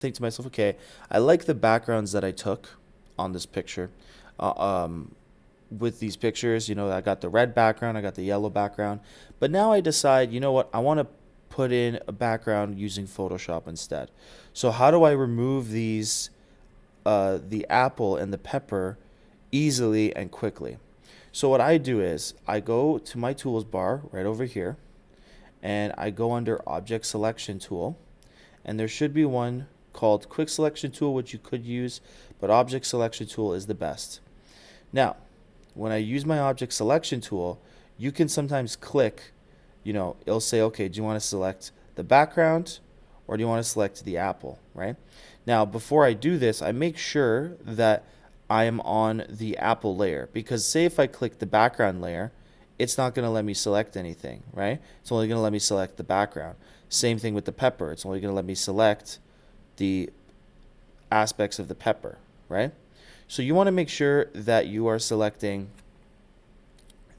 think to myself, okay, I like the backgrounds that I took on this picture. Uh, um, with these pictures, I got the red background, I got the yellow background, but now I decide, you know what, I want to put in a background using Photoshop instead. So how do I remove the apple and the pepper easily and quickly? So what I do is I go to my tools bar right over here, and I go under Object Selection Tool, and there should be one called Quick Selection Tool, which you could use, but Object Selection Tool is the best. Now, when I use my Object Selection Tool, you can sometimes click, it'll say, okay, do you want to select the background or do you want to select the apple, right? Now, before I do this, I make sure that I am on the apple layer, because say if I click the background layer, it's not going to let me select anything, right? It's only going to let me select the background. Same thing with the pepper. It's only going to let me select the aspects of the pepper, right? So you want to make sure that you are selecting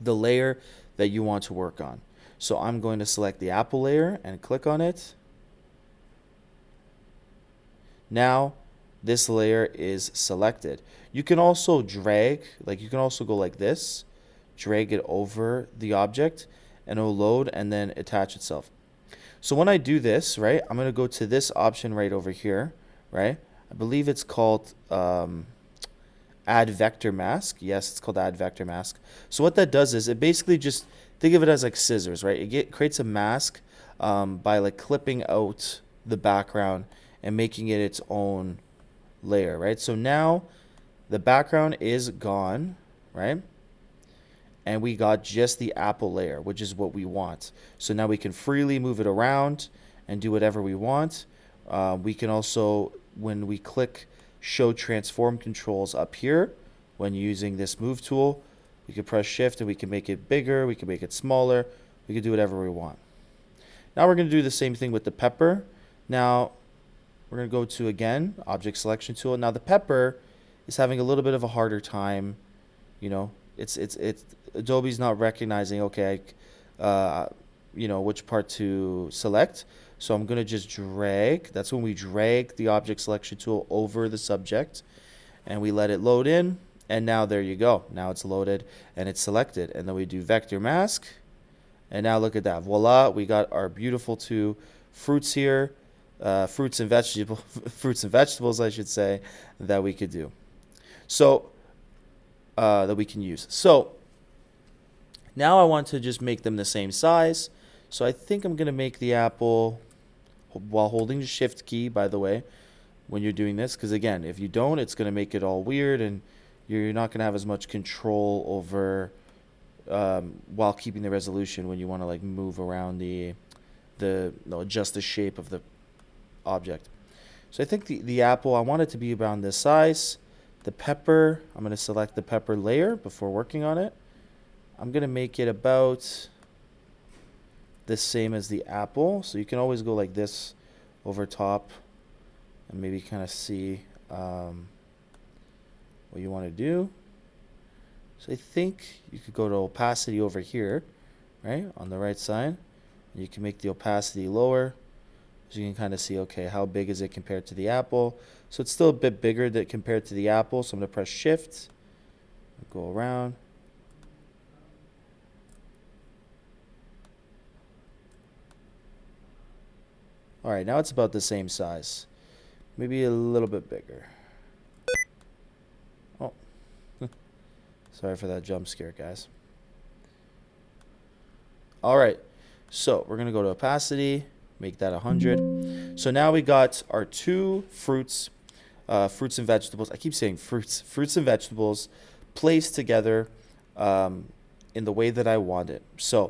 the layer that you want to work on. So I'm going to select the apple layer and click on it. Now this layer is selected. You can also drag, like you can also go like this, drag it over the object, and it'll load and then attach itself. So when I do this, right, I'm going to go to this option right over here, right? I believe it's called add vector mask. Yes, it's called add vector mask. So what that does is it basically just, think of it as like scissors, right? Creates a mask by like clipping out the background and making it its own layer, right? So now the background is gone, right? And we got just the apple layer, which is what we want. So now we can freely move it around and do whatever we want. We can also, when we click show transform controls up here, when using this move tool, we can press shift and we can make it bigger, we can make it smaller, we can do whatever we want. Now we're going to do the same thing with the pepper. Now we're going to go to, again, object selection tool. Now the pepper is having a little bit of a harder time, it's Adobe's not recognizing, okay, which part to select. So I'm going to just drag. That's when we drag the object selection tool over the subject and we let it load in. And now there you go. Now it's loaded and it's selected. And then we do vector mask. And now look at that. Voila, we got our beautiful two fruits here, fruits and vegetables, I should say, that we could do. So that we can use. So now I want to just make them the same size. So I think I'm going to make the apple while holding the shift key, by the way, when you're doing this. Because again, if you don't, it's going to make it all weird and you're not going to have as much control over while keeping the resolution when you want to like move around adjust the shape of the object. So I think the apple, I want it to be around this size. The pepper, I'm going to select the pepper layer before working on it. I'm going to make it about the same as the apple. So you can always go like this over top and maybe kind of see what you want to do. So I think you could go to opacity over here, right, on the right side. You can make the opacity lower. So you can kind of see, okay, how big is it compared to the apple? So it's still a bit bigger compared to the apple. So I'm going to press shift, go around. All right, now it's about the same size. Maybe a little bit bigger. Oh, sorry for that jump scare, guys. All right, so we're going to go to opacity, make that 100. So now we got our two fruits, fruits and vegetables. I keep saying fruits and vegetables placed together in the way that I want it. So